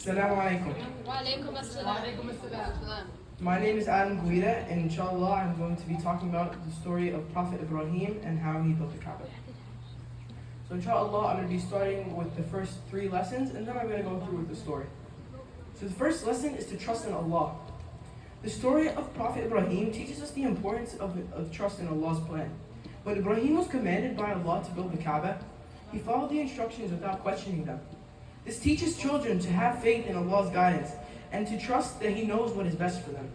Assalamu alaikum. وعليكم السلام. My name is Adam Guida, and inshallah I'm going to be talking about the story of Prophet Ibrahim and how he built the Kaaba. So inshallah I'm going to be starting with the first 3 lessons, and then I'm going to go through with the story. So the first lesson is to trust in Allah. The story of Prophet Ibrahim teaches us the importance of trust in Allah's plan. When Ibrahim was commanded by Allah to build the Kaaba, he followed the instructions without questioning them. This teaches children to have faith in Allah's guidance and to trust that He knows what is best for them.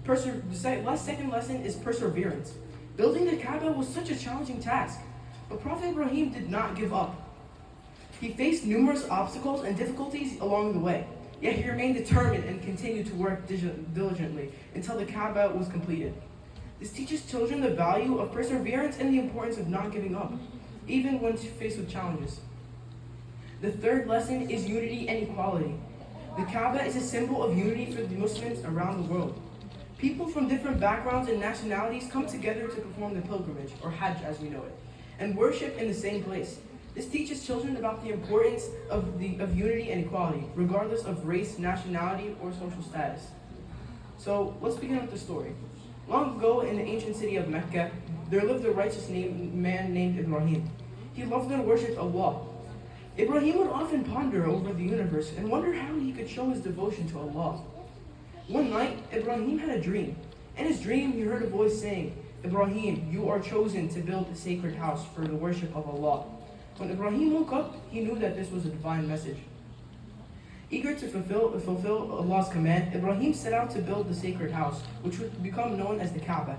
The second lesson is perseverance. Building the Kaaba was such a challenging task, but Prophet Ibrahim did not give up. He faced numerous obstacles and difficulties along the way, yet he remained determined and continued to work diligently until the Kaaba was completed. This teaches children the value of perseverance and the importance of not giving up, even when faced with challenges. The third lesson is unity and equality. The Kaaba is a symbol of unity for the Muslims around the world. People from different backgrounds and nationalities come together to perform the pilgrimage, or Hajj as we know it, and worship in the same place. This teaches children about the importance of unity and equality, regardless of race, nationality, or social status. So let's begin with the story. Long ago in the ancient city of Mecca, there lived a righteous man named Ibrahim. He loved and worshipped Allah. Ibrahim would often ponder over the universe and wonder how he could show his devotion to Allah. One night, Ibrahim had a dream. In his dream, he heard a voice saying, "Ibrahim, you are chosen to build a sacred house for the worship of Allah." When Ibrahim woke up, he knew that this was a divine message. Eager to fulfill Allah's command, Ibrahim set out to build the sacred house, which would become known as the Kaaba.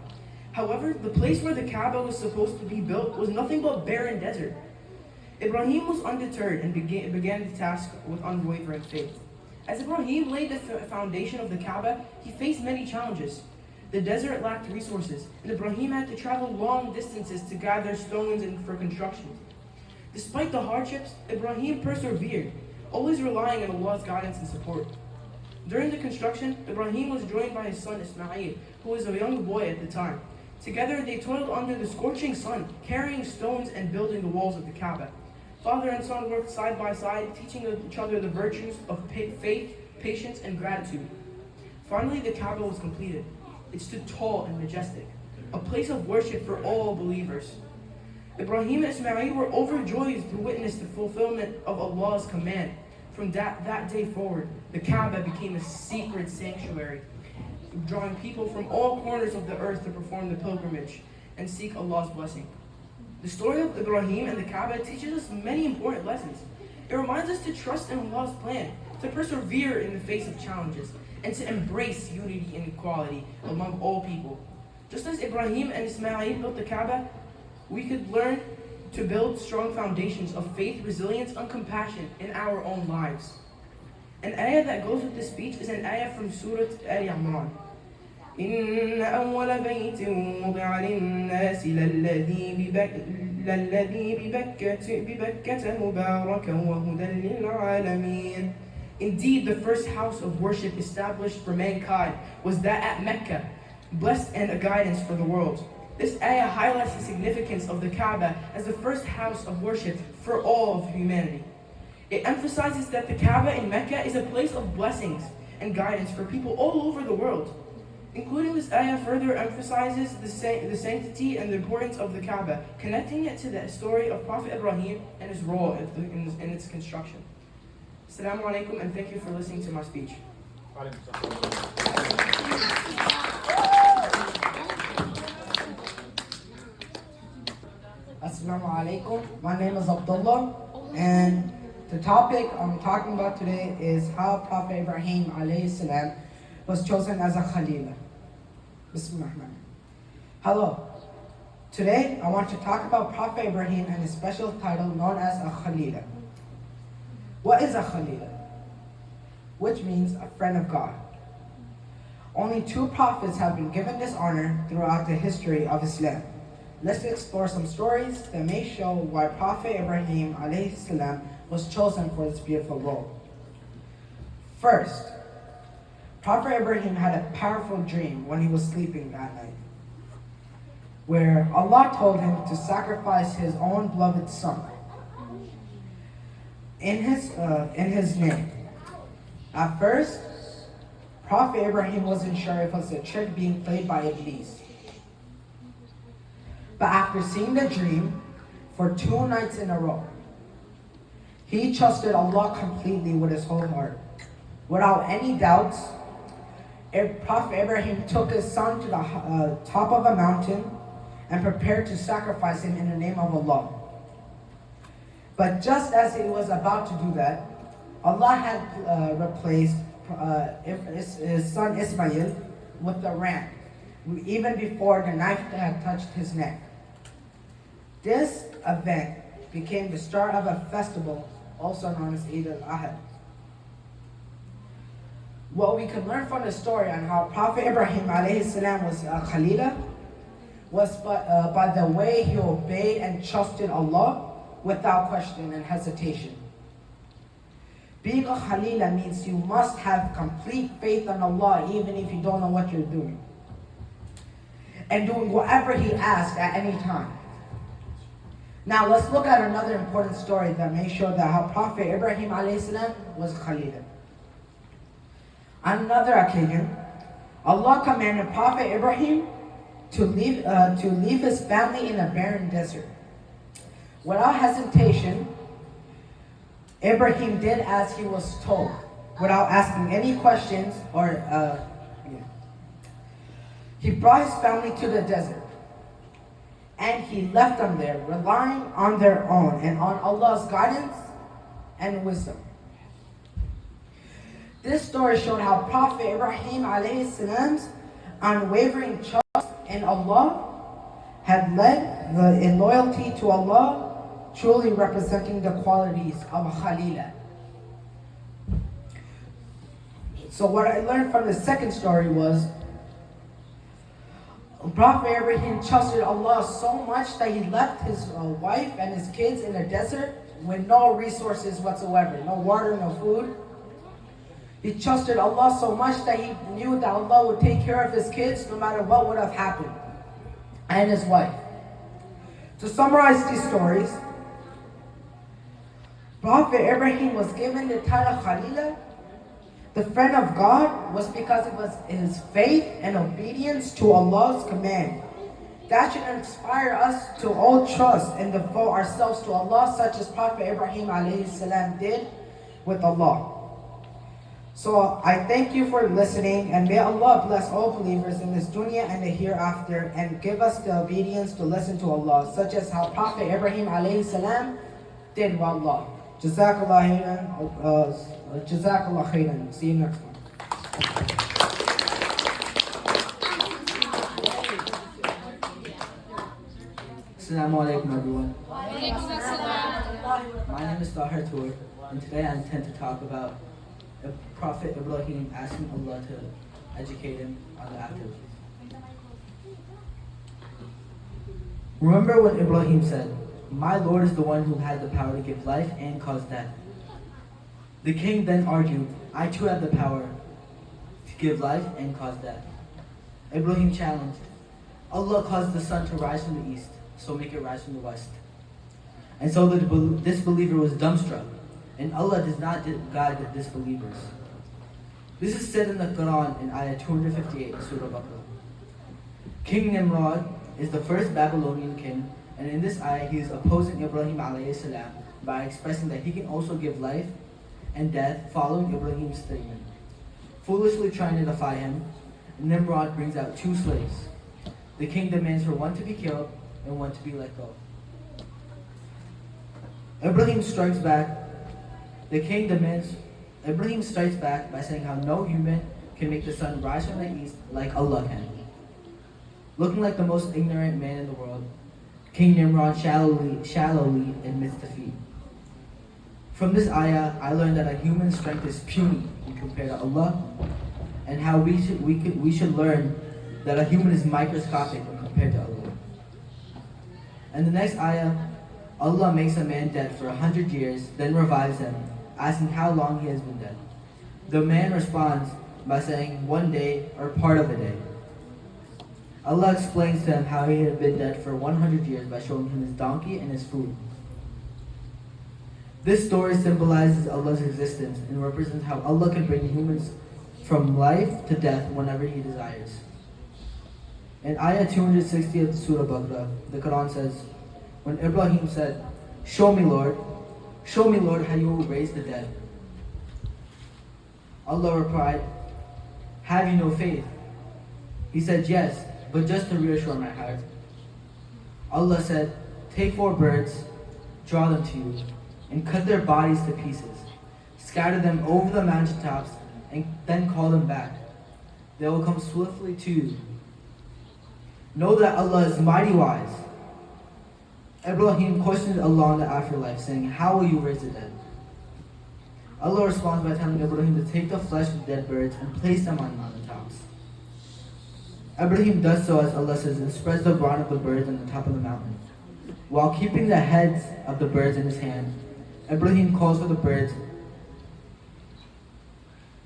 However, the place where the Kaaba was supposed to be built was nothing but barren desert. Ibrahim was undeterred and began the task with unwavering faith. As Ibrahim laid the foundation of the Kaaba, he faced many challenges. The desert lacked resources, and Ibrahim had to travel long distances to gather stones and for construction. Despite the hardships, Ibrahim persevered, always relying on Allah's guidance and support. During the construction, Ibrahim was joined by his son Ismail, who was a young boy at the time. Together, they toiled under the scorching sun, carrying stones and building the walls of the Kaaba. Father and son worked side by side, teaching each other the virtues of faith, patience, and gratitude. Finally, the Kaaba was completed. It stood tall and majestic, a place of worship for all believers. Ibrahim and Ismail were overjoyed to witness the fulfillment of Allah's command. From that day forward, the Kaaba became a sacred sanctuary, drawing people from all corners of the earth to perform the pilgrimage and seek Allah's blessing. The story of Ibrahim and the Kaaba teaches us many important lessons. It reminds us to trust in Allah's plan, to persevere in the face of challenges, and to embrace unity and equality among all people. Just as Ibrahim and Ismail built the Kaaba, we could learn to build strong foundations of faith, resilience, and compassion in our own lives. An ayah that goes with this speech is an ayah from Surah Al-Imran. إن أول بيت وضع للناس للذي ببكة مباركا وهدى للعالمين. Indeed, the first house of worship established for mankind was that at Mecca, blessed and a guidance for the world. This ayah highlights the significance of the Kaaba as the first house of worship for all of humanity. It emphasizes that the Kaaba in Mecca is a place of blessings and guidance for people all over the world. Including this ayah further emphasizes the sanctity and the importance of the Kaaba, connecting it to the story of Prophet Ibrahim and his role in its construction. Assalamu alaikum, and thank you for listening to my speech. Assalamu alaikum. My name is Abdullah, and the topic I'm talking about today is how Prophet Ibrahim alayhi salam was chosen as a Khalil. Bismillah. Hello. Today I want to talk about Prophet Ibrahim and his special title known as a Khalil. What is a Khalil? Which means a friend of God. Only 2 prophets have been given this honor throughout the history of Islam. Let's explore some stories that may show why Prophet Ibrahim alayhi salam was chosen for this beautiful role. First, Prophet Ibrahim had a powerful dream when he was sleeping that night, where Allah told him to sacrifice his own beloved son in his name. At first, Prophet Ibrahim wasn't sure if it was a trick being played by Iblis. But after seeing the dream for 2 nights in a row, he trusted Allah completely with his whole heart. Without any doubts, Prophet Ibrahim took his son to the top of a mountain and prepared to sacrifice him in the name of Allah. But just as he was about to do that, Allah had replaced his son Ismail with the ram, even before the knife had touched his neck. This event became the start of a festival also known as Eid al-Adha. What we can learn from the story on how Prophet Ibrahim alayhi salam was Khalila was by the way he obeyed and trusted Allah without question and hesitation. Being a Khalila means you must have complete faith in Allah even if you don't know what you're doing. And doing whatever He asks at any time. Now let's look at another important story that may show that how Prophet Ibrahim alayhi was Khalila. On another occasion, Allah commanded Prophet Ibrahim to leave his family in a barren desert. Without hesitation, Ibrahim did as he was told, without asking any questions He brought his family to the desert, and he left them there, relying on their own and on Allah's guidance and wisdom. This story showed how Prophet Ibrahim alayhi salam's unwavering trust in Allah had led in loyalty to Allah, truly representing the qualities of a Khalila. So what I learned from the second story was Prophet Ibrahim trusted Allah so much that he left his wife and his kids in the desert with no resources whatsoever, no water, no food. He trusted Allah so much that he knew that Allah would take care of his kids no matter what would have happened, and his wife. To summarize these stories, Prophet Ibrahim was given the title Khalila, the friend of God, was because it was his faith and obedience to Allah's command. That should inspire us to all trust and devote ourselves to Allah, such as Prophet Ibrahim alayhi salam did with Allah. So I thank you for listening, and may Allah bless all believers in this dunya and the hereafter, and give us the obedience to listen to Allah, such as how Prophet Ibrahim alayhi salam did with Allah. Jazakallah khairan. Jazakallah khairan. See you next time. Assalamu alaikum everyone. Walaikum assalam. My name is Tahir Tour, and today I intend to talk about the Prophet Ibrahim asking Allah to educate him on the afterlife. Remember when Ibrahim said, "My Lord is the one who has the power to give life and cause death." The king then argued, "I too have the power to give life and cause death." Ibrahim challenged, "Allah caused the sun to rise from the east, so make it rise from the west." And so the disbeliever was dumbstruck, and Allah does not guide the disbelievers. This is said in the Quran in Ayah 258, Surah Baqarah. King Nimrod is the first Babylonian king, and in this ayah he is opposing Ibrahim alayhi salam by expressing that he can also give life and death following Ibrahim's statement. Foolishly trying to defy him, Nimrod brings out 2 slaves. The king demands for one to be killed and one to be let go. Ibrahim strikes back by saying how no human can make the sun rise from the east like Allah can. Looking like the most ignorant man in the world, King Nimrod shallowly admits defeat. From this ayah, I learned that a human strength is puny when compared to Allah, and how we should learn that a human is microscopic when compared to Allah. And the next ayah, Allah makes a man dead for 100 years, then revives him, asking how long he has been dead. The man responds by saying 1 day or part of a day. Allah explains to him how he had been dead for 100 years by showing him his donkey and his food. This story symbolizes Allah's existence and represents how Allah can bring humans from life to death whenever He desires. In Ayah 260 of the Surah Baqarah, the Quran says, when Ibrahim said, show me Lord how you will raise the dead. Allah replied, have you no faith? He said, yes, but just to reassure my heart. Allah said, take 4 birds, draw them to you, and cut their bodies to pieces. Scatter them over the mountaintops, and then call them back. They will come swiftly to you. Know that Allah is mighty wise. Ibrahim questioned Allah in the afterlife, saying, how will you raise the dead? Allah responds by telling Ibrahim to take the flesh of dead birds and place them on mountaintops. Ibrahim does so as Allah says and spreads the brawn of the birds on the top of the mountain. While keeping the heads of the birds in his hand, Ibrahim calls for the birds.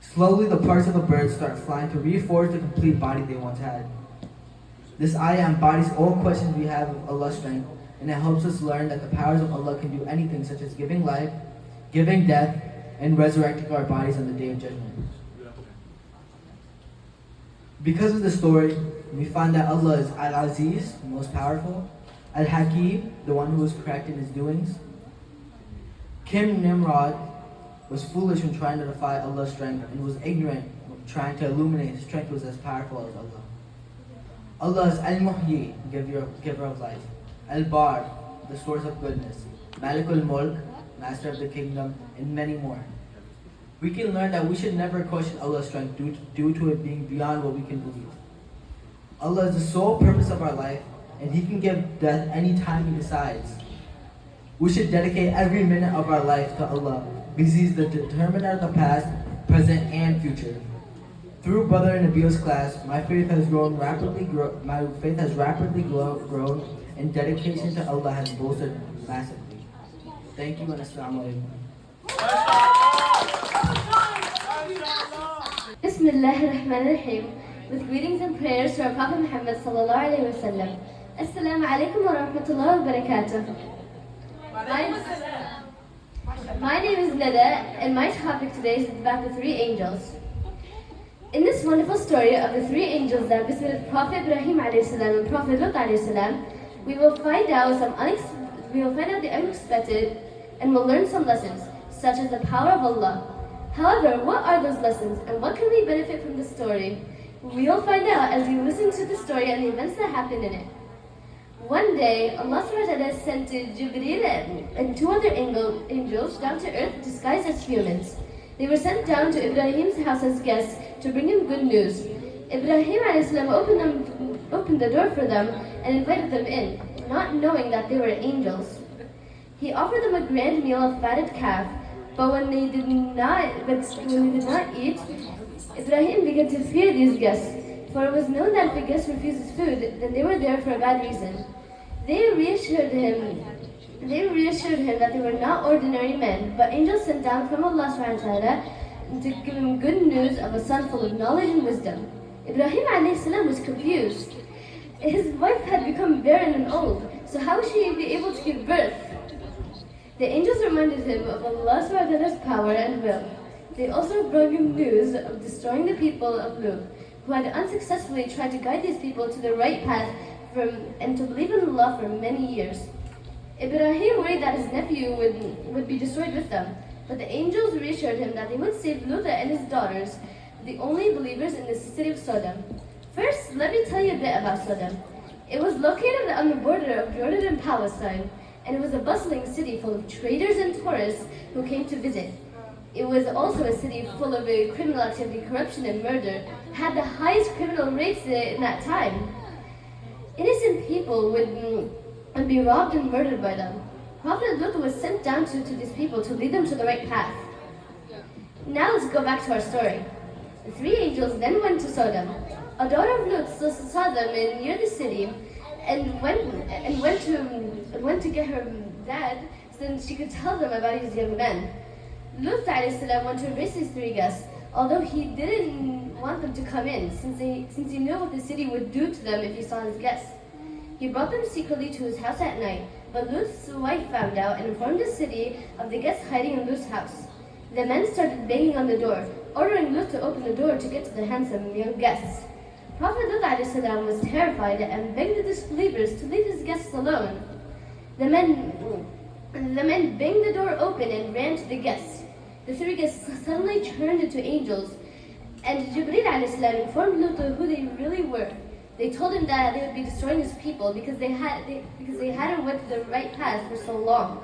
Slowly the parts of the birds start flying to reinforce the complete body they once had. This ayah embodies all questions we have of Allah's strength, and it helps us learn that the powers of Allah can do anything such as giving life, giving death, and resurrecting our bodies on the Day of Judgment. Because of the story, we find that Allah is Al-Aziz, the most powerful, Al-Hakim, the one who is correct in his doings. King Nimrod was foolish when trying to defy Allah's strength and was ignorant when trying to illuminate his strength was as powerful as Allah. Allah is Al-Muhyi, giver of life, Al-Bar, the source of goodness, Malikul Mulk, master of the kingdom, and many more. We can learn that we should never question Allah's strength due to it being beyond what we can believe. Allah is the sole purpose of our life, and He can give death any time He decides. We should dedicate every minute of our life to Allah, because He is the determiner of the past, present, and future. Through Brother Nabil's class, my faith has rapidly grown, and dedication to Allah has bolstered massively. Thank you, and Assalamu alaikum. Bismillahir Rahmanir Rahim. With greetings and prayers to our Prophet Muhammad sallallahu alaihi wasallam. Assalamu alaikum wa rahmatullahi wa barakatuh. My name is Nada, and my topic today is about the 3 angels. In this wonderful story of the 3 angels that visited Prophet Ibrahim alayhi salam and Prophet Lut alayhi salam, we will find out the unexpected, and we'll learn some lessons, such as the power of Allah. However, what are those lessons, and what can we benefit from the story? We'll find out as we listen to the story and the events that happened in it. One day, Allah SWT sent Jibreel and 2 other angels down to earth disguised as humans. They were sent down to Ibrahim's house as guests to bring him good news. Ibrahim a.s. opened the door for them and invited them in, not knowing that they were angels. He offered them a grand meal of fatted calf, but when they did not eat, Ibrahim began to fear these guests, for it was known that if a guest refuses food, then they were there for a bad reason. They reassured him that they were not ordinary men, but angels sent down from Allah SWT to give him good news of a son full of knowledge and wisdom. Ibrahim a.s. was confused. His wife had become barren and old, so how would she be able to give birth? The angels reminded him of Allah SWT power and will. They also brought him news of destroying the people of Lut, who had unsuccessfully tried to guide these people to the right path and to believe in Allah for many years. Ibrahim worried that his nephew would be destroyed with them, but the angels reassured him that they would save Lut and his daughters, the only believers in the city of Sodom. First, let me tell you a bit about Sodom. It was located on the border of Jordan and Palestine, and it was a bustling city full of traders and tourists who came to visit. It was also a city full of criminal activity, corruption, and murder, had the highest criminal rates in that time. Innocent people would be robbed and murdered by them. Prophet Lut was sent down to these people to lead them to the right path. Now let's go back to our story. The 3 angels then went to Sodom. A daughter of Lut saw them near the city and went to get her dad so she could tell them about his young men. Lut a.s. went to embrace these 3 guests, although he didn't want them to come in, since he knew what the city would do to them if he saw his guests. He brought them secretly to his house at night, But Lut's wife found out and informed the city of the guests hiding in Lut's house. The men started banging on the door, ordering Lut to open the door to get to the handsome young guests. Prophet Lut ﷺ was terrified and begged the disbelievers to leave his guests alone. The men banged the door open and ran to the guests. The three guests suddenly turned into angels, and Jibreel ﷺ informed Lut who they really were. They told him that they would be destroying his people because they hadn't went the right path for so long.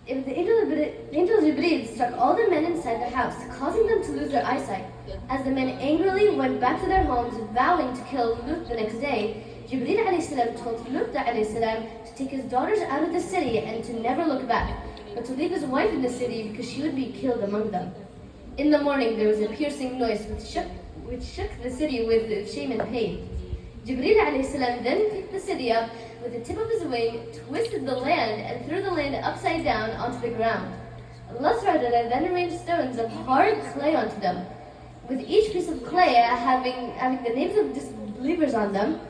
The angel Jibreel struck all the men inside the house, causing them to lose their eyesight. As the men angrily went back to their homes, vowing to kill Lut the next day, Jibreel ﷺ told Lut ﷺ to take his daughters out of the city and to never look back, but to leave his wife in the city because she would be killed among them. In the morning there was a piercing noise which shook the city with shame and pain. Jibreel ﷺ then picked the city up with the tip of his wing, twisted the land, and threw the land upside down onto the ground. Allah SWT then arranged stones of hard clay onto them, with each piece of clay having the names of disbelievers on them,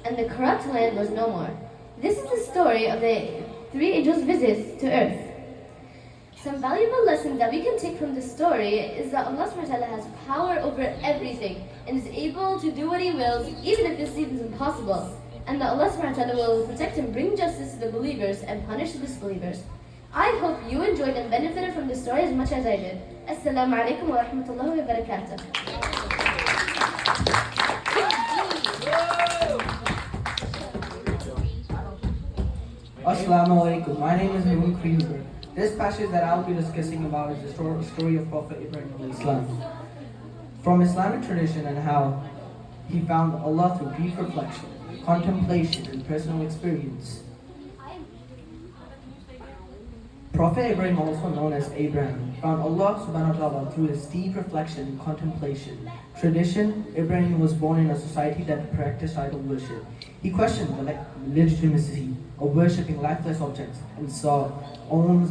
and the corrupt land was no more. This is the story of the three angels' visits to earth. Some valuable lessons that we can take from this story is that Allah SWT has power over everything and is able to do what He wills, even if it seems impossible. And that Allah SWT will protect and bring justice to the believers and punish the disbelievers. I hope you enjoyed and benefited from this story as much as I did. Assalamu alaikum wa rahmatullahi wa barakatuh. Assalamu alaikum. My name is Yunus. This passage that I'll be discussing about is the story of Prophet Ibrahim alayhi salam. From Islamic tradition and how he found Allah through deep reflection, contemplation, and personal experience. Prophet Ibrahim, also known as Abraham, found Allah subhanahu wa ta'ala through his deep reflection and contemplation. Tradition: Ibrahim was born in a society that practiced idol worship. He questioned the legitimacy of worshipping lifeless objects and saw own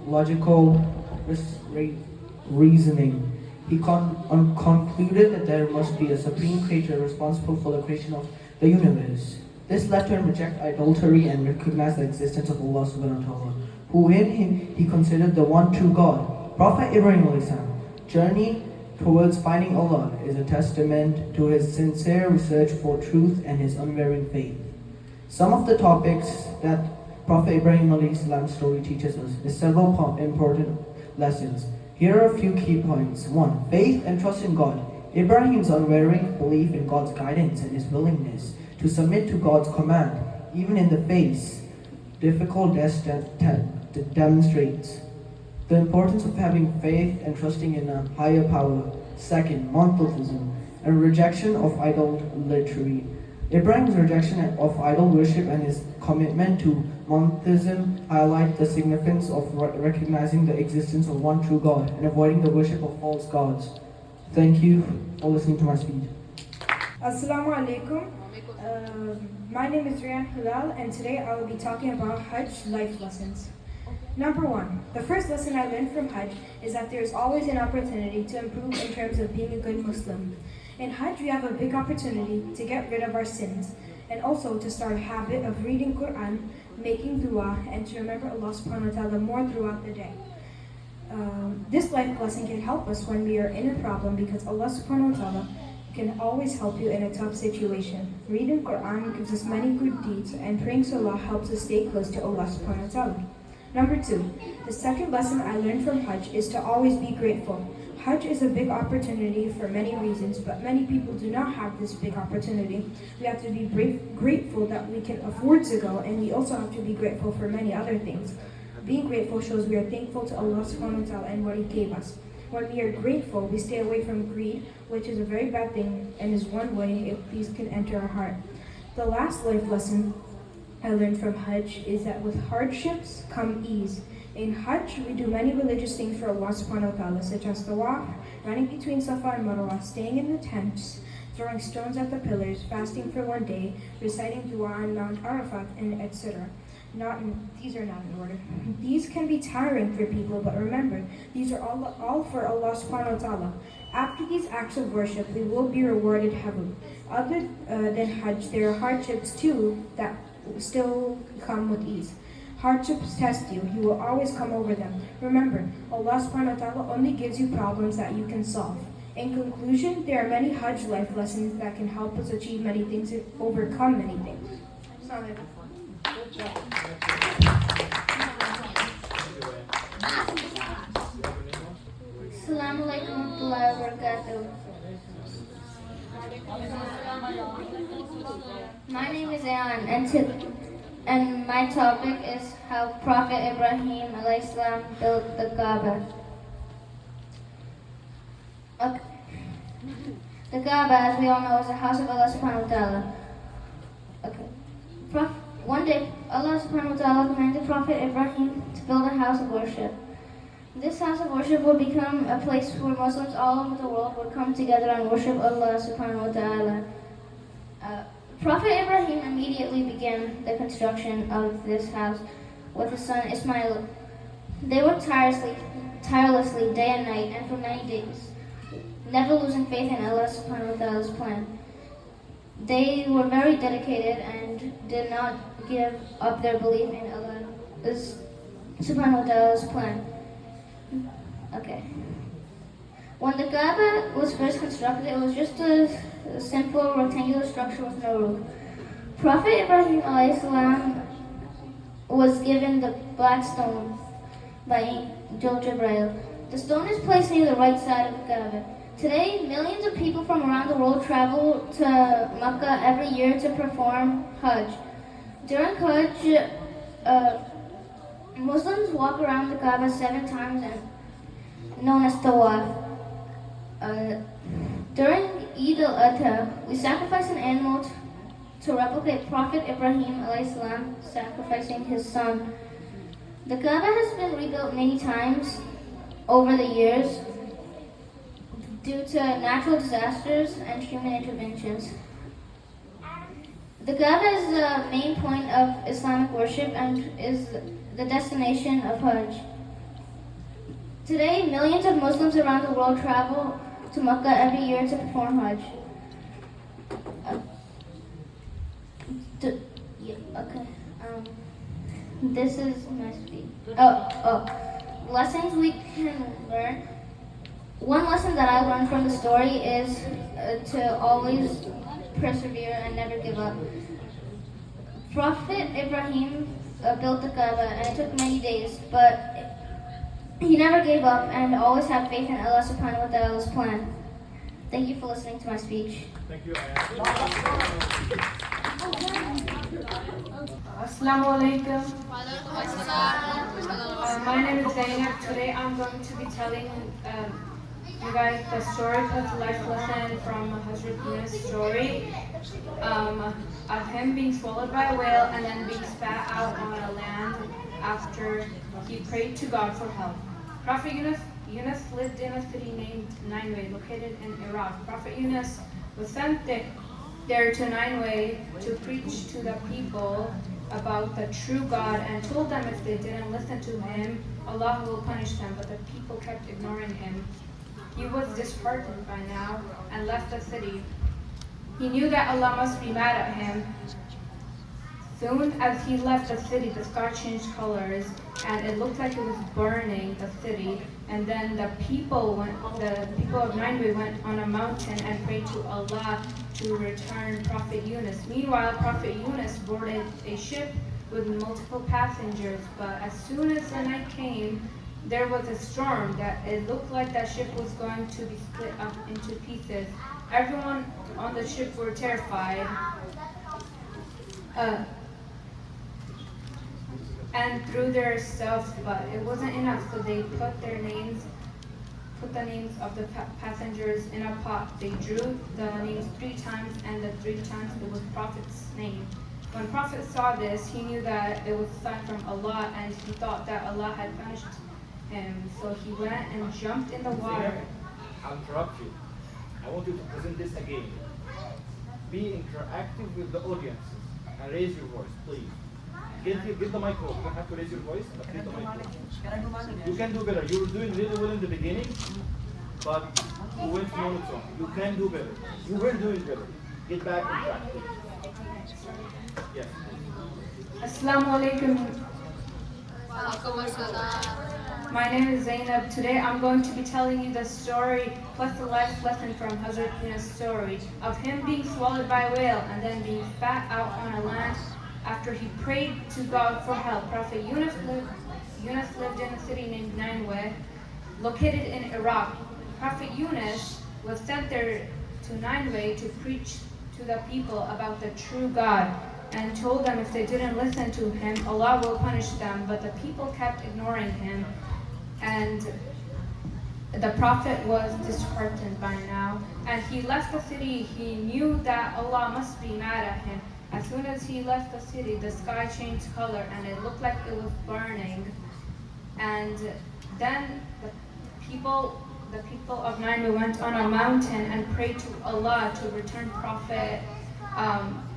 logical reasoning. He concluded that there must be a supreme creator responsible for the creation of the universe. This led to him reject idolatry and recognize the existence of Allah subhanahu wa ta'ala, who in him he considered the one true God. Prophet Ibrahim's journey towards finding Allah is a testament to his sincere research for truth and his unwavering faith. Some of the topics that Prophet Ibrahim's story teaches us is several important lessons. Here are a few key points. 1. Faith and trust in God. Ibrahim's unwavering belief in God's guidance and his willingness to submit to God's command, even in the face difficult demonstrates the importance of having faith and trusting in a higher power. 2. Monotheism and rejection of idolatry. Ibrahim's rejection of idol worship and his commitment to monotheism highlight the significance of recognizing the existence of one true God and avoiding the worship of false gods. Thank you for listening to my speech. Assalamu alaikum. My name is Rian Hilal, and today I will be talking about Hajj life lessons. Number 1. The first lesson I learned from Hajj is that there is always an opportunity to improve in terms of being a good Muslim. In Hajj, we have a big opportunity to get rid of our sins and also to start a habit of reading Quran, making dua, and to remember Allah subhanahu wa ta'ala more throughout the day. This life lesson can help us when we are in a problem because Allah subhanahu wa ta'ala can always help you in a tough situation. Reading Quran gives us many good deeds, and praying to Allah helps us stay close to Allah subhanahu wa ta'ala. Number 2, the second lesson I learned from Hajj is to always be grateful. Hajj is a big opportunity for many reasons, but many people do not have this big opportunity. We have to be grateful that we can afford to go, and we also have to be grateful for many other things. Being grateful shows we are thankful to Allah subhanahu wa ta'ala and what He gave us. When we are grateful, we stay away from greed, which is a very bad thing and is one way if peace can enter our heart. The last life lesson I learned from Hajj is that with hardships come ease. In Hajj, we do many religious things for Allah subhanahu wa ta'ala, such as tawaf, running between Safa and Marwa, staying in the tents, throwing stones at the pillars, fasting for 1 day, reciting dua on Mount Arafat, and etc. These are not in order. These can be tiring for people, but remember, these are all for Allah subhanahu wa ta'ala. After these acts of worship, we will be rewarded heavily. Other than Hajj, there are hardships too that still come with ease. Hardships test you. He will always come over them. Remember, Allah subhanahu wa ta'ala only gives you problems that you can solve. In conclusion, there are many Hajj life lessons that can help us achieve many things and overcome many things. Assalamu alaikum warahmatullahi wabarakatuh. My name is Ayan, and my topic is how Prophet Ibrahim alayhi salam built the Kaaba. Okay. The Kaaba, as we all know, is the house of Allah subhanahu wa ta'ala. Okay. One day, Allah subhanahu wa ta'ala commanded Prophet Ibrahim to build a house of worship. This house of worship would become a place where Muslims all over the world would come together and worship Allah subhanahu wa ta'ala. Prophet Ibrahim immediately began the construction of this house with his son Ismail. They worked tirelessly day and night, and for many days, never losing faith in Allah subhanahu wa ta'ala's plan. They were very dedicated and did not give up their belief in Allah subhanahu wa ta'ala's plan. Okay. When the Kaaba was first constructed, it was just a simple rectangular structure with no roof. Prophet Ibrahim alayhi salam was given the black stone by Angel Jibril. The stone is placed near the right side of the Kaaba. Today, millions of people from around the world travel to Mecca every year to perform Hajj. During Hajj, Muslims walk around the Kaaba 7 times, and known as Tawaf. During Eid al-Adha, we sacrifice an animal to replicate Prophet Ibrahim alayhi salam sacrificing his son. The Kaaba has been rebuilt many times over the years due to natural disasters and human interventions. The Kaaba is the main point of Islamic worship and is the destination of Hajj. Today, millions of Muslims around the world travel to Mecca every year to perform Hajj. This is my speech. Lessons we can learn. One lesson that I learned from the story is to always persevere and never give up. Prophet Ibrahim built the Kaaba, and it took many days, but he never gave up and always had faith in Allah subhanahu wa ta'ala's plan. Thank you for listening to my speech. Thank you. Assalamu alaikum. My name is Zainab. Today I'm going to be telling you guys the story of life lesson from Hazrat Yunus' story of him being swallowed by a whale and then being spat out on a land after he prayed to God for help. Prophet Yunus lived in a city named Nineveh, located in Iraq. Prophet Yunus was sent there to Nineveh to preach to the people about the true God and told them if they didn't listen to him, Allah will punish them. But the people kept ignoring him. He was disheartened by now and left the city. He knew that Allah must be mad at him. Soon as he left the city, the sky changed colors and it looked like it was burning the city. And then the people of Nineveh went on a mountain and prayed to Allah to return Prophet Yunus. Meanwhile, Prophet Yunus boarded a ship with multiple passengers, but as soon as the night came, there was a storm that it looked like that ship was going to be split up into pieces. Everyone on the ship were terrified. And threw their stuff, but it wasn't enough, so they put the names of the passengers in a pot. They drew the names 3 times, and the 3 times it was Prophet's name. When Prophet saw this, he knew that it was a sign from Allah, and he thought that Allah had punished him. So he went and jumped in the water. I'll interrupt you. I want you to present this again. Be interactive with the audience and raise your voice, please. Get the microphone. You don't have to raise your voice, but get the microphone. You can do better. You were doing really well in the beginning, but you went monotone. You can do better. You were doing better. Get back on track, please. Yes. Assalamu alaikum. My name is Zainab. Today I'm going to be telling you the story plus the life lesson from Hazrat Yunus' story of him being swallowed by a whale and then being spat out on a land after he prayed to God for help. Prophet Yunus lived in a city named Nineveh, located in Iraq. Prophet Yunus was sent there to Nineveh to preach to the people about the true God and told them if they didn't listen to him, Allah will punish them. But the people kept ignoring him, and the prophet was disheartened by now. And he left the city. He knew that Allah must be mad at him. As soon as he left the city, the sky changed color and it looked like it was burning. And then the people of Nineveh went on a mountain and prayed to Allah to return Prophet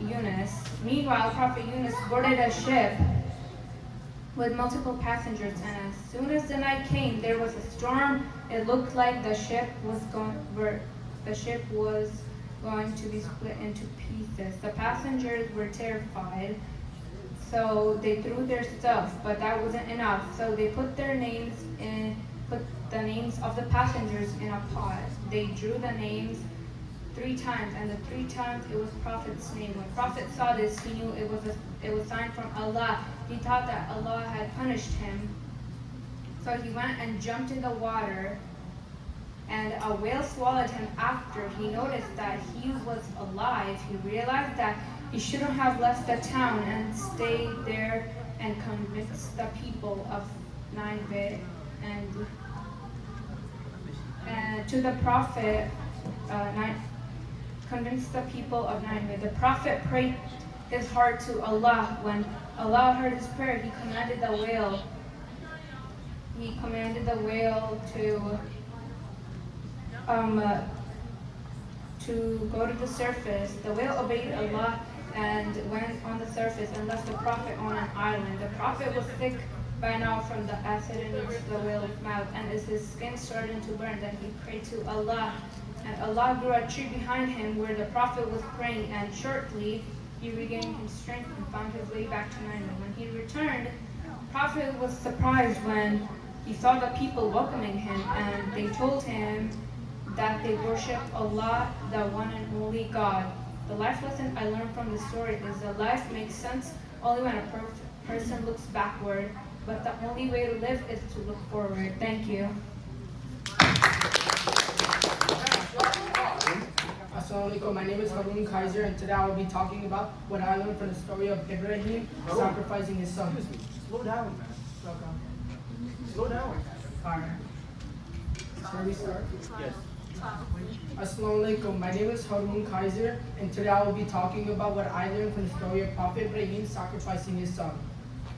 Yunus. Meanwhile, Prophet Yunus boarded a ship with multiple passengers, and as soon as the night came, there was a storm. It looked like the ship was going to be split into pieces. The passengers were terrified, so they threw their stuff, but that wasn't enough. So they put the names of the passengers in a pot. They drew the names 3 times, and the 3 times it was Prophet's name. When Prophet saw this, he knew it was a sign from Allah. He thought that Allah had punished him. So he went and jumped in the water, and a whale swallowed him. After he noticed that he was alive, he realized that he shouldn't have left the town and stayed there and convinced the people of Nineveh and to the prophet, convinced the people of Nineveh. The prophet prayed his heart to Allah. When Allah heard his prayer, he commanded the whale. He commanded the whale to go to the surface. The whale obeyed Allah and went on the surface and left the prophet on an island. The prophet was sick by now from the acid in the whale's mouth, and as his skin started to burn, then he prayed to Allah. And Allah grew a tree behind him where the prophet was praying, and shortly he regained his strength and found his way back to Nineveh. When he returned, the prophet was surprised when he saw the people welcoming him, and they told him that they worship Allah, the one and only God. The life lesson I learned from this story is that life makes sense only when a person looks backward, but the only way to live is to look forward. Thank you. Assalamu alaikum. My name is Harun Kaiser, and today I will be talking about what I learned from the story of Ibrahim sacrificing his son. Excuse me. Slow down, man. Slow down. Alright. Shall we start? Yes. Assalamu alaikum. My name is Harun Kaiser, and today I will be talking about what I learned from the story of Prophet Ibrahim sacrificing his son.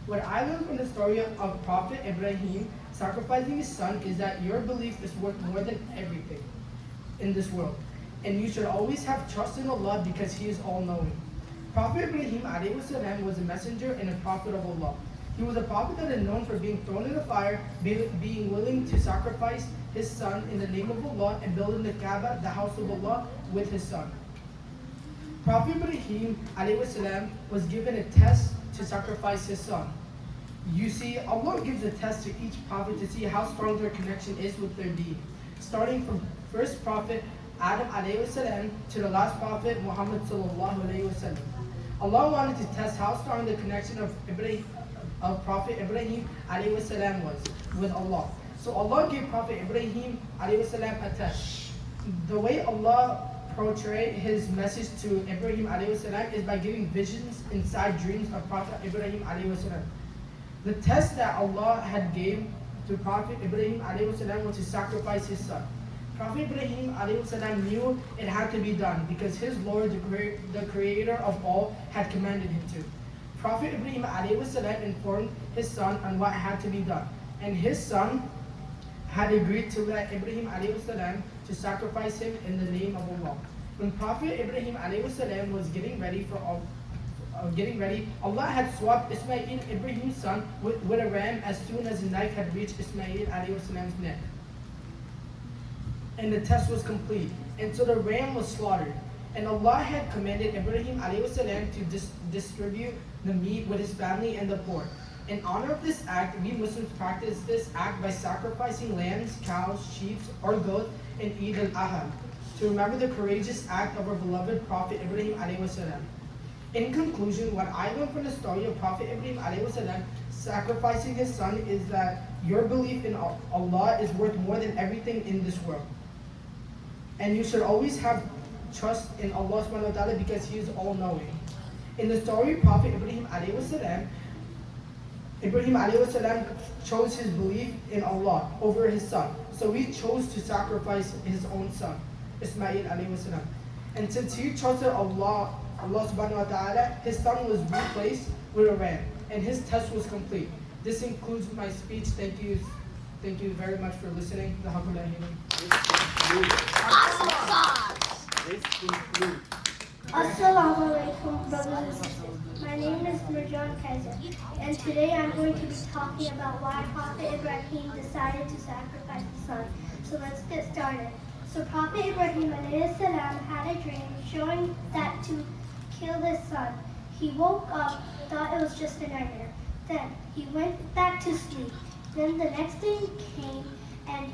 What I learned from the story of Prophet Ibrahim sacrificing his son is that your belief is worth more than everything in this world. And you should always have trust in Allah because He is all-knowing. Prophet Ibrahim ﷺ was a messenger and a prophet of Allah. He was a prophet that is known for being thrown in the fire, being willing to sacrifice his son in the name of Allah, and building the Kaaba, the house of Allah, with his son. Prophet Ibrahim ﷺ was given a test to sacrifice his son. You see, Allah gives a test to each prophet to see how strong their connection is with their deed. Starting from first prophet Adam ﷺ to the last prophet Muhammad ﷺ. Allah wanted to test how strong the connection of Prophet Ibrahim ﷺ was with Allah. So Allah gave Prophet Ibrahim ﷺ a test. The way Allah portrayed his message to Ibrahim ﷺ is by giving visions inside dreams of Prophet Ibrahim ﷺ. The test that Allah had gave to Prophet Ibrahim ﷺ was to sacrifice his son. Prophet Ibrahim ﷺ knew it had to be done because his Lord, the creator of all, had commanded him to. Prophet Ibrahim ﷺ informed his son on what had to be done, and his son had agreed to let Ibrahim ﷺ to sacrifice him in the name of Allah. When Prophet Ibrahim ﷺ was getting ready, Allah had swapped Ismail, Ibrahim's son, with a ram as soon as the knife had reached Ismail ﷺ's neck. And the test was complete. And so the ram was slaughtered. And Allah had commanded Ibrahim alayhi salam to distribute the meat with his family and the poor. In honor of this act, we Muslims practice this act by sacrificing lambs, cows, sheep, or goats in Eid al-Adha to remember the courageous act of our beloved Prophet Ibrahim alayhi salam. In conclusion, what I learned from the story of Prophet Ibrahim alayhi salam sacrificing his son is that your belief in Allah is worth more than everything in this world. And you should always have trust in Allah subhanahu wa ta'ala because He is all-knowing. In the story, Prophet Ibrahim alayhi salam chose his belief in Allah over his son. So he chose to sacrifice his own son, Ismail alayhi salam. And since he trusted Allah subhanahu wa ta'ala, his son was replaced with a ram, and his test was complete. This concludes my speech. Thank you very much for listening. This concludes. Assalamu alaikum, brothers and sisters. My name is Mirjan Kaiser, and today I'm going to be talking about why Prophet Ibrahim decided to sacrifice his son. So let's get started. So Prophet Ibrahim alayhi salam had a dream showing that to kill his son. He woke up, thought it was just a nightmare. Then he went back to sleep. Then the next day came and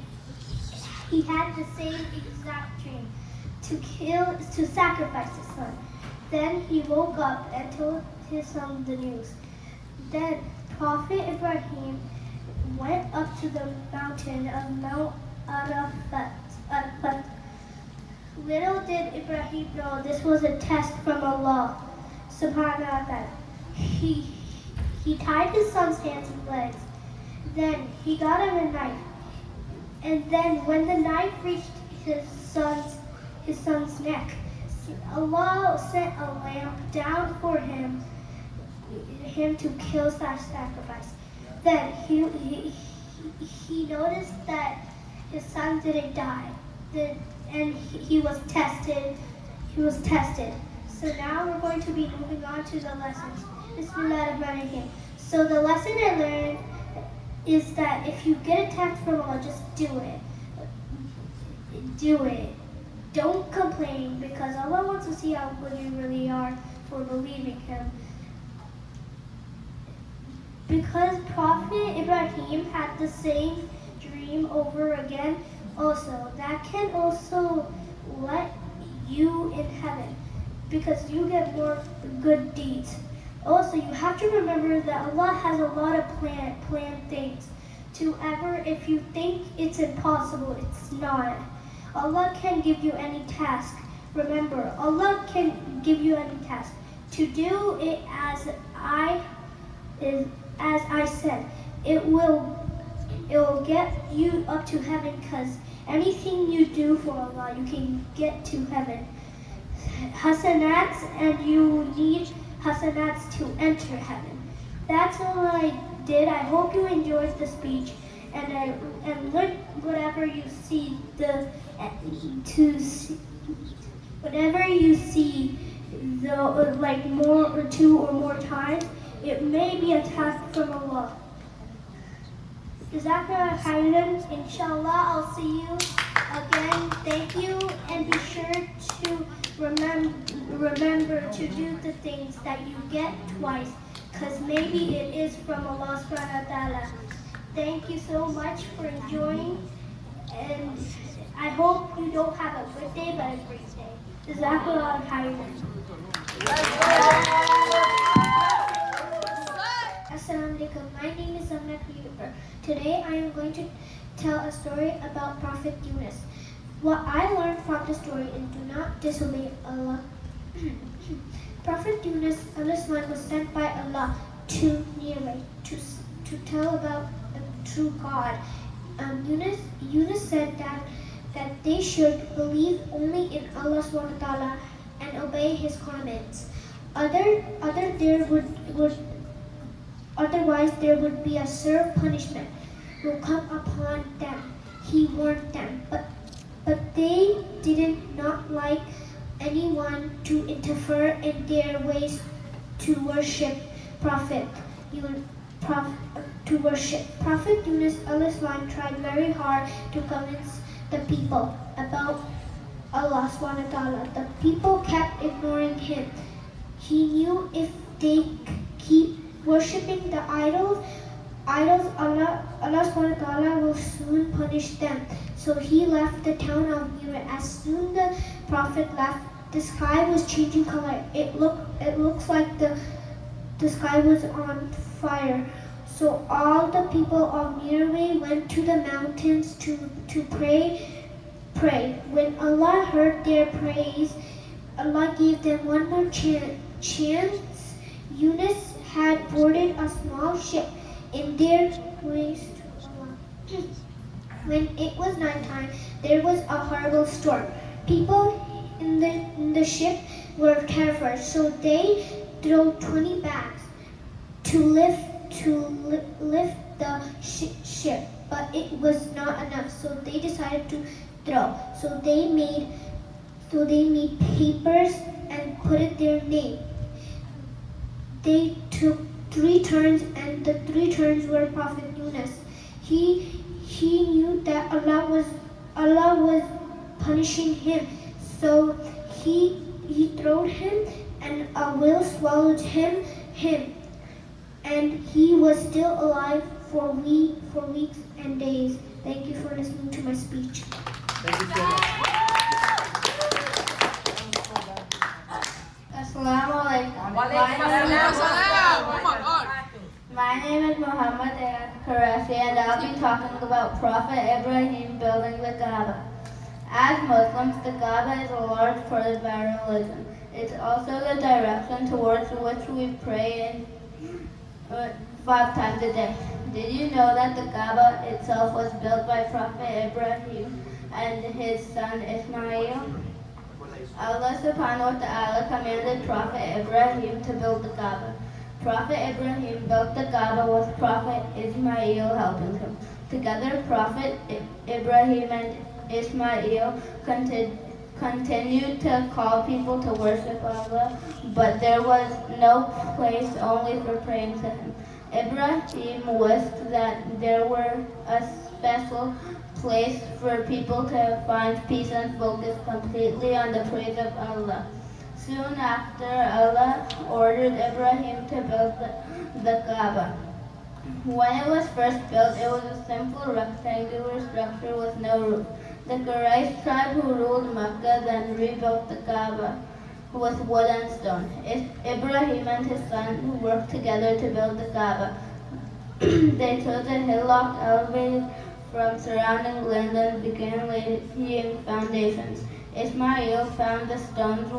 he had the same exact dream. To sacrifice his son. Then he woke up and told his son the news. Then Prophet Ibrahim went up to the mountain of Mount Arafat. Little did Ibrahim know this was a test from Allah subhanahu wa ta'ala. He tied his son's hands and legs. Then he got him a knife. And then when the knife reached his son's neck, Allah sent a lamb down for him to kill slash sacrifice. Then he noticed that his son didn't die, and he was tested. So now we're going to be moving on to the lessons. Bismillahirrahmanirrahim. So the lesson I learned is that if you get attacked from Allah, just do it. Do it. Don't complain, because Allah wants to see how good you really are for believing Him. Because Prophet Ibrahim had the same dream over again, also, that can also let you in heaven, because you get more good deeds. Also, you have to remember that Allah has a lot of planned things. If you think it's impossible, it's not. Allah can give you any task. Remember, Allah can give you any task. To do it as I said, it will get you up to heaven, because anything you do for Allah, you can get to heaven. Hasanats, and you need hasanats to enter heaven. That's all I did. I hope you enjoyed the speech, and learn whatever you see like more or two or more times, it may be a task from Allah. Jazakallah khairan. Inshallah, I'll see you again. Thank you, and be sure to remember to do the things that you get twice, because maybe it is from Allah subhanahu wa ta'ala. Thank you so much for enjoying, and I hope you don't have a good day, but a great day. Jazakallah khairan. Assalamu alaikum. My name is Amna Kuyuber. Today I am going to tell a story about Prophet Yunus. What I learned from the story is do not disobey Allah. Prophet Yunus was sent by Allah to Nineveh to tell about the true God. Yunus said that they should believe only in Allah subhanahu wa ta'ala and obey His commandments. Otherwise there would be a severe punishment will come upon them. He warned them, but they did not like anyone to interfere in their ways to worship Prophet Yunus tried very hard to convince the people about Allah subhanahu wa ta'ala. The people kept ignoring him. He knew if they keep worshipping the idols, Allah subhanahu wa ta'ala will soon punish them. So he left the town of Yunus. As soon the Prophet left, the sky was changing color. It looks like the sky was on fire. So all the people of Nineveh went to the mountains to pray. When Allah heard their praise, Allah gave them one more chance. Yunus had boarded a small ship in their ways to Allah. When it was nighttime, there was a horrible storm. People in the ship were terrified, so they threw 20 bags to lift the ship, but it was not enough. So they decided to throw. So they made papers and put it their name. They took 3 turns, and the 3 turns were Prophet Yunus. He knew that Allah was punishing him, so he throwed him, and a whale swallowed him, and he was still alive for weeks and days. Thank you for listening to my speech. Thank you so much. Assalamu alaikum. My name is Muhammad Karashi, and I'll be talking about Prophet Ibrahim building the Kaaba. As Muslims, the Kaaba is a large part of our religion. It's also the direction towards which we pray 5 times a day. Did you know that the Kaaba itself was built by Prophet Ibrahim and his son Ismail? Allah subhanahu wa ta'ala commanded Prophet Ibrahim to build the Kaaba. Prophet Ibrahim built the Kaaba with Prophet Ismail helping him. Together, Prophet Ibrahim and Ismail continued to call people to worship Allah, but there was no place only for praying to him. Ibrahim wished that there were a special place for people to find peace and focus completely on the praise of Allah. Soon after, Allah ordered Ibrahim to build the Kaaba. When it was first built, it was a simple rectangular structure with no roof. The Quraysh tribe who ruled Mecca then rebuilt the Kaaba with wood and stone. Ibrahim and his son worked together to build the Kaaba. They took a hillock elevated from surrounding land and began laying foundations. Ismail found the stones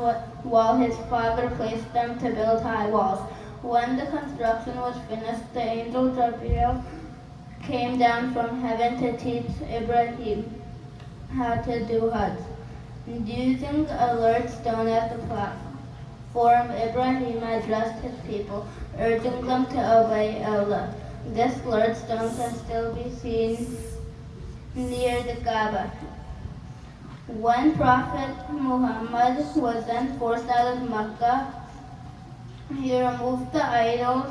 while his father placed them to build high walls. When the construction was finished, the angel Gabriel came down from heaven to teach Ibrahim how to do Hajj. Using a large stone as the platform, Ibrahim addressed his people, urging them to obey Allah. This large stone can still be seen near the Kaaba. When Prophet Muhammad was then forced out of Mecca, he removed the idols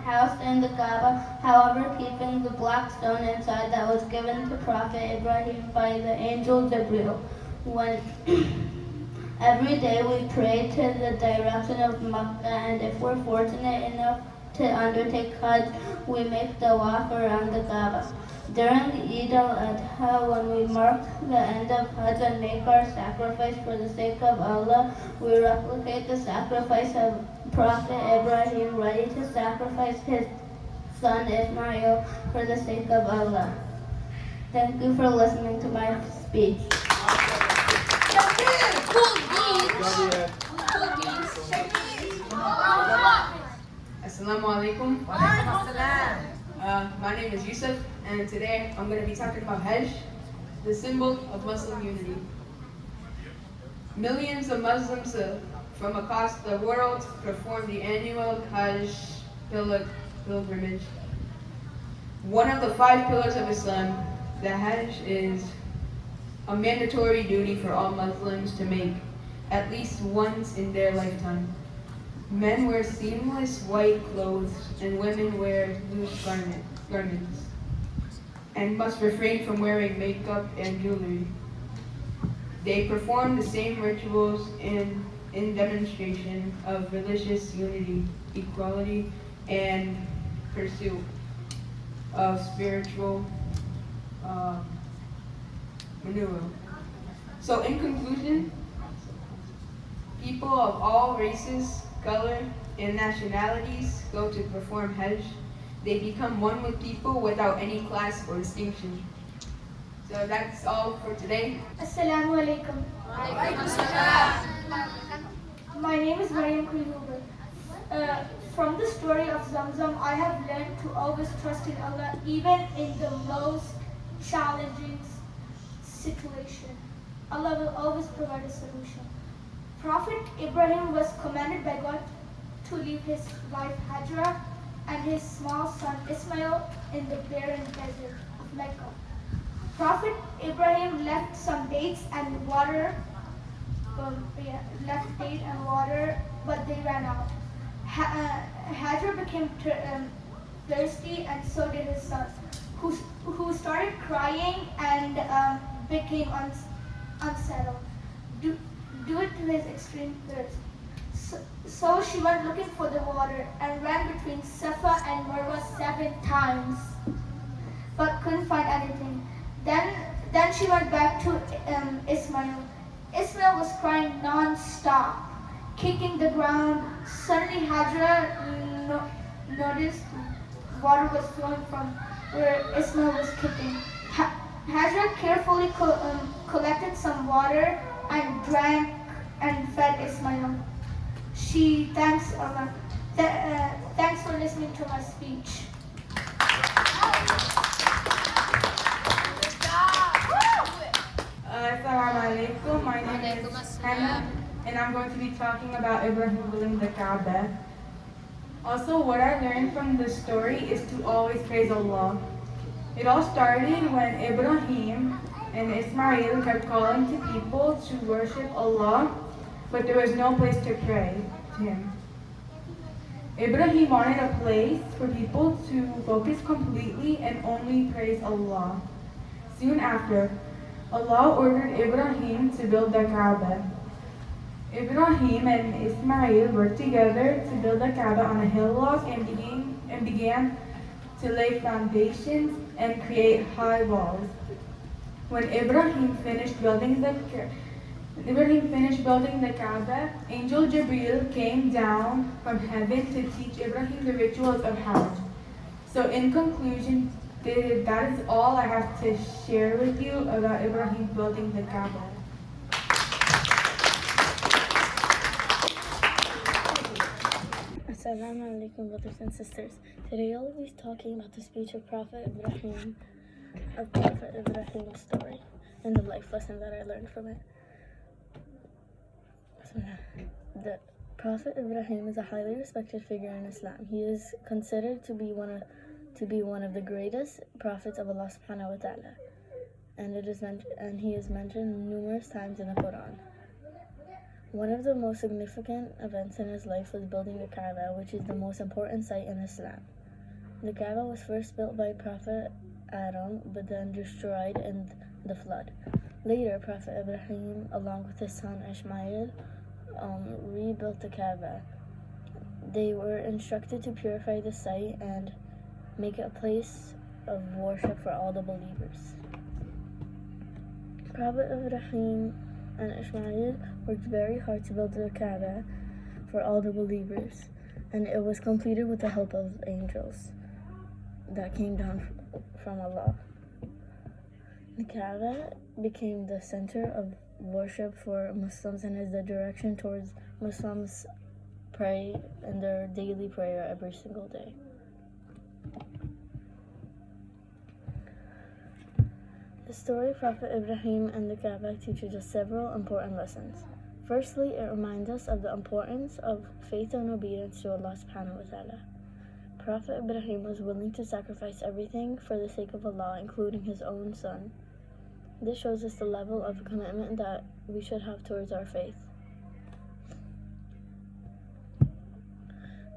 housed in the Kaaba, however keeping the black stone inside that was given to Prophet Ibrahim by the angel Gabriel. When every day we pray to the direction of Mecca, and if we're fortunate enough to undertake Hajj, we make tawaf around the Kaaba. During Eid al-Adha, when we mark the end of Hajj and make our sacrifice for the sake of Allah, we replicate the sacrifice of Prophet Ibrahim, ready to sacrifice his son Ismail for the sake of Allah. Thank you for listening to my speech. Assalamu alaikum. My name is Yusuf, and today I'm going to be talking about Hajj, the symbol of Muslim unity. Millions of Muslims from across the world perform the annual Hajj pilgrimage. One of the 5 pillars of Islam, the Hajj, is a mandatory duty for all Muslims to make at least once in their lifetime. Men wear seamless white clothes and women wear loose garments and must refrain from wearing makeup and jewelry. They perform the same rituals in demonstration of religious unity, equality, and pursuit of spiritual renewal. So in conclusion, people of all races, color, and nationalities go to perform Hajj. They become one with people without any class or distinction. So that's all for today. Assalamu alaikum. My name is Ibrahim. From the story of Zamzam, I have learned to always trust in Allah, even in the most challenging situation. Allah will always provide a solution. Prophet Ibrahim was commanded by God to leave his wife Hajra and his small son Ismail in the barren desert of Mecca. Prophet Ibrahim left some dates and water, but they ran out. Hajra became thirsty, and so did his son, who started crying and became unsettled due to his extreme thirst. So she went looking for the water and ran between Safa and Marwa 7 times, but couldn't find anything. Then she went back to Ismail. Ismail was crying non-stop, kicking the ground. Suddenly Hajra noticed water was flowing from where Ismail was kicking. Hajra carefully collected some water and drank and fed Ismail. She thanks Allah. Thanks for listening to my speech. Assalamu alaikum. My name is Hannah, and I'm going to be talking about Ibrahim building the Kaaba. Also, what I learned from this story is to always praise Allah. It all started when Ibrahim and Ismail kept calling to people to worship Allah, but there was no place to pray to Him. Ibrahim wanted a place for people to focus completely and only praise Allah. Soon after, Allah ordered Ibrahim to build the Kaaba. Ibrahim and Ismail worked together to build the Kaaba on a hillock and began to lay foundations and create high walls. When Ibrahim finished building the Kaaba, Angel Jibreel came down from heaven to teach Ibrahim the rituals of Hajj. So in conclusion, that is all I have to share with you about Ibrahim building the Kaaba. Assalamu alaikum, brothers and sisters. Today I'll be talking about the speech of Prophet Ibrahim's story and the life lesson that I learned from it. The Prophet Ibrahim is a highly respected figure in Islam. He is considered to be one of the greatest prophets of Allah subhanahu wa ta'ala. And he is mentioned numerous times in the Quran. One of the most significant events in his life was building the Kaaba, which is the most important site in Islam. The Kaaba was first built by Prophet Adam, but then destroyed in the flood. Later, Prophet Ibrahim, along with his son Ismail, rebuilt the Kaaba. They were instructed to purify the site and make it a place of worship for all the believers. Prophet Ibrahim and Ismail worked very hard to build the Kaaba for all the believers, and it was completed with the help of angels that came down from Allah. The Kaaba became the center of worship for Muslims and is the direction towards Muslims pray in their daily prayer every single day. The story of Prophet Ibrahim and the Kaaba teaches us several important lessons. Firstly, it reminds us of the importance of faith and obedience to Allah subhanahu wa ta'ala. Prophet Ibrahim was willing to sacrifice everything for the sake of Allah, including his own son. This shows us the level of commitment that we should have towards our faith.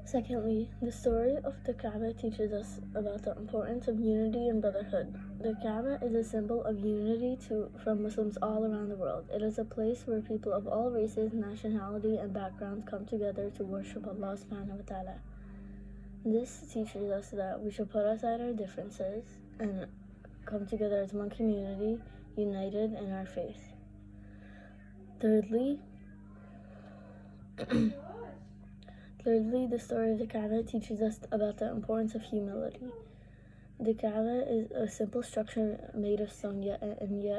Secondly, the story of the Kaaba teaches us about the importance of unity and brotherhood. The Kaaba is a symbol of unity from Muslims all around the world. It is a place where people of all races, nationality, and backgrounds come together to worship Allah subhanahu wa ta'ala. This teaches us that we should put aside our differences and come together as one community, united in our faith. Thirdly, the story of the Kaaba teaches us about the importance of humility. The Kaaba is a simple structure made of stone, yet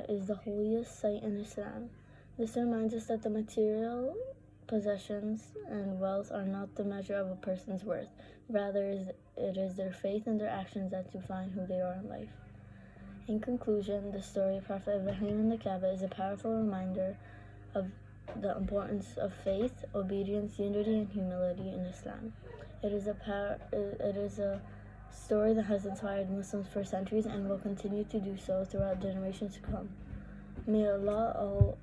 is the holiest site in Islam. This reminds us that the material possessions and wealth are not the measure of a person's worth. Rather, it is their faith and their actions that define who they are in life. In conclusion, the story of Prophet Ibrahim and the Kaaba is a powerful reminder of the importance of faith, obedience, unity, and humility in Islam. It is a story that has inspired Muslims for centuries and will continue to do so throughout generations to come. May Allah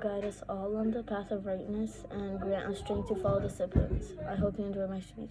guide us all on the path of rightness and grant us strength to follow the disciplines. I hope you enjoy my speech.